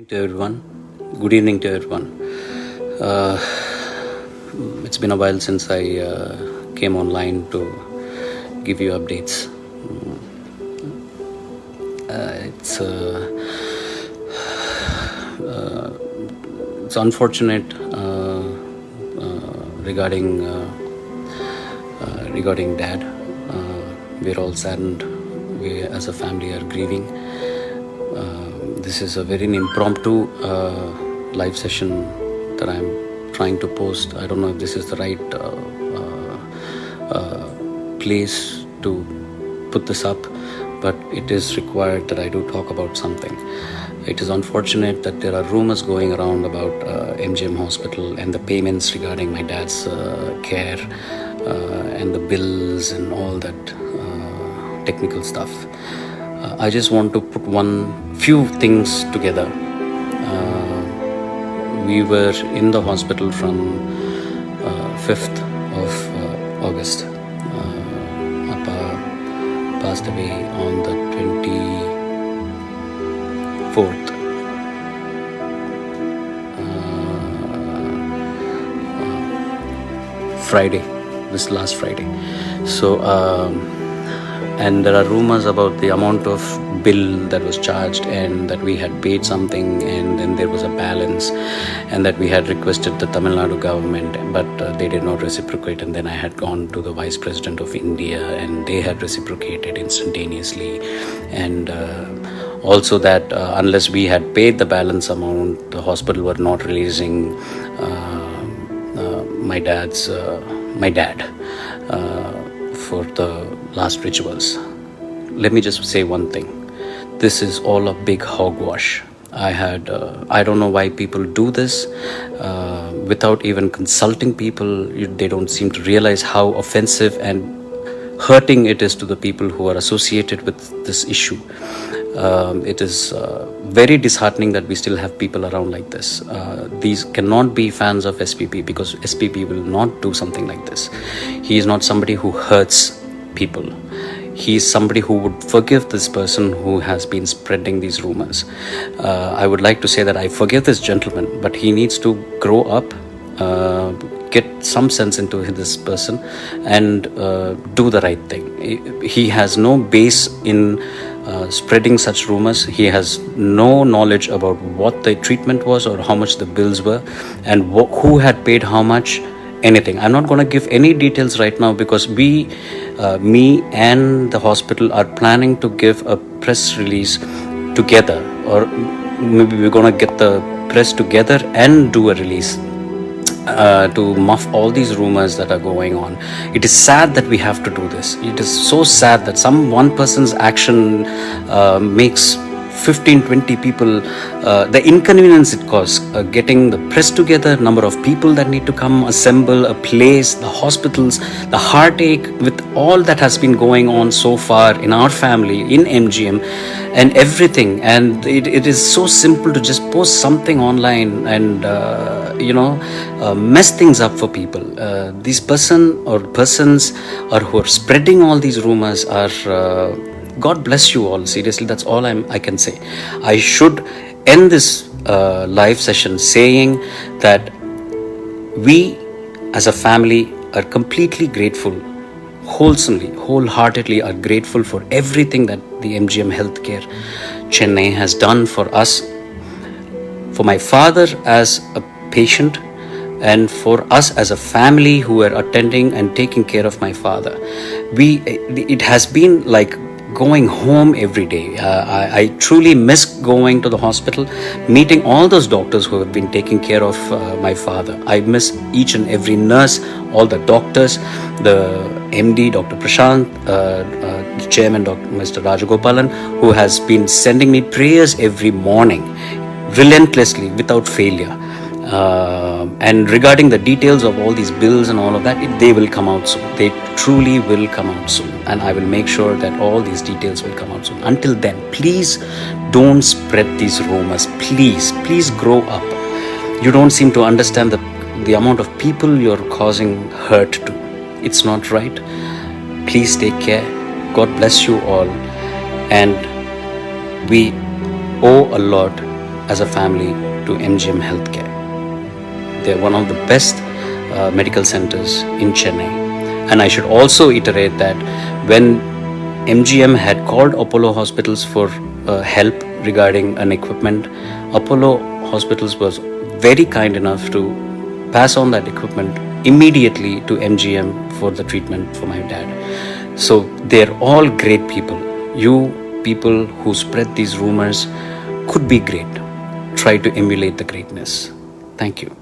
To everyone. Good evening to everyone. Uh, it's been a while since I came online to give you updates. It's unfortunate regarding Dad. We're all saddened. We as a family are grieving. This is a very impromptu live session that I'm trying to post. I don't know if this is the right place to put this up, but it is required that I do talk about something. It is unfortunate that there are rumors going around about MGM Hospital and the payments regarding my dad's care and the bills and all that technical stuff. I just want to put few things together. We were in the hospital from 5th of August. Appa passed away on the 24th. Friday, this last Friday. So, and there are rumors about the amount of bill that was charged and that we had paid something and then there was a balance and that we had requested the Tamil Nadu government, but they did not reciprocate, and then I had gone to the Vice President of India and they had reciprocated instantaneously, and also that unless we had paid the balance amount, the hospital were not releasing my dad for the last rituals. Let me just say one thing. This is all a big hogwash. I don't know why people do this without even consulting people. They don't seem to realize how offensive and hurting it is to the people who are associated with this issue. It is very disheartening that we still have people around like this. These cannot be fans of SPP, because SPP will not do something like this. He is not somebody who hurts people. He is somebody who would forgive this person who has been spreading these rumors. I would like to say that I forgive this gentleman, but he needs to grow up, get some sense into this person and do the right thing. He has no base in spreading such rumors. He has no knowledge about what the treatment was or how much the bills were and who had paid how much, anything. I'm not going to give any details right now because me and the hospital are planning to give a press release together, or maybe we're going to get the press together and do a release to muff all these rumors that are going on. It is sad that we have to do this. It is so sad that one person's action makes 15-20 people, the inconvenience it caused, getting the press together, number of people that need to come, assemble a place, the hospitals, the heartache with all that has been going on so far in our family, in MGM and everything. And it is so simple to just post something online and mess things up for people. These persons who are spreading all these rumors are God bless you all. Seriously, that's all I can say. I should end this live session saying that we as a family are completely grateful, wholeheartedly are grateful for everything that the MGM Healthcare Chennai has done for us, for my father as a patient, and for us as a family who were attending and taking care of my father. It has been like going home every day. I truly miss going to the hospital, meeting all those doctors who have been taking care of my father. I miss each and every nurse, all the doctors, the MD, Dr. Prashant, the chairman, Mr. Rajagopalan, who has been sending me prayers every morning, relentlessly, without failure. And regarding the details of all these bills and all of that, they will come out soon. They truly will come out soon, and I will make sure that all these details will come out soon. Until then, please don't spread these rumors. Please grow up. You don't seem to understand the amount of people you're causing hurt to. It's not right. Please take care. God bless you all, and we owe a lot as a family to MGM Healthcare. They're one of the best medical centers in Chennai. And I should also iterate that when MGM had called Apollo Hospitals for help regarding an equipment, Apollo Hospitals was very kind enough to pass on that equipment immediately to MGM for the treatment for my dad. So they're all great people. You people who spread these rumors could be great. Try to emulate the greatness. Thank you.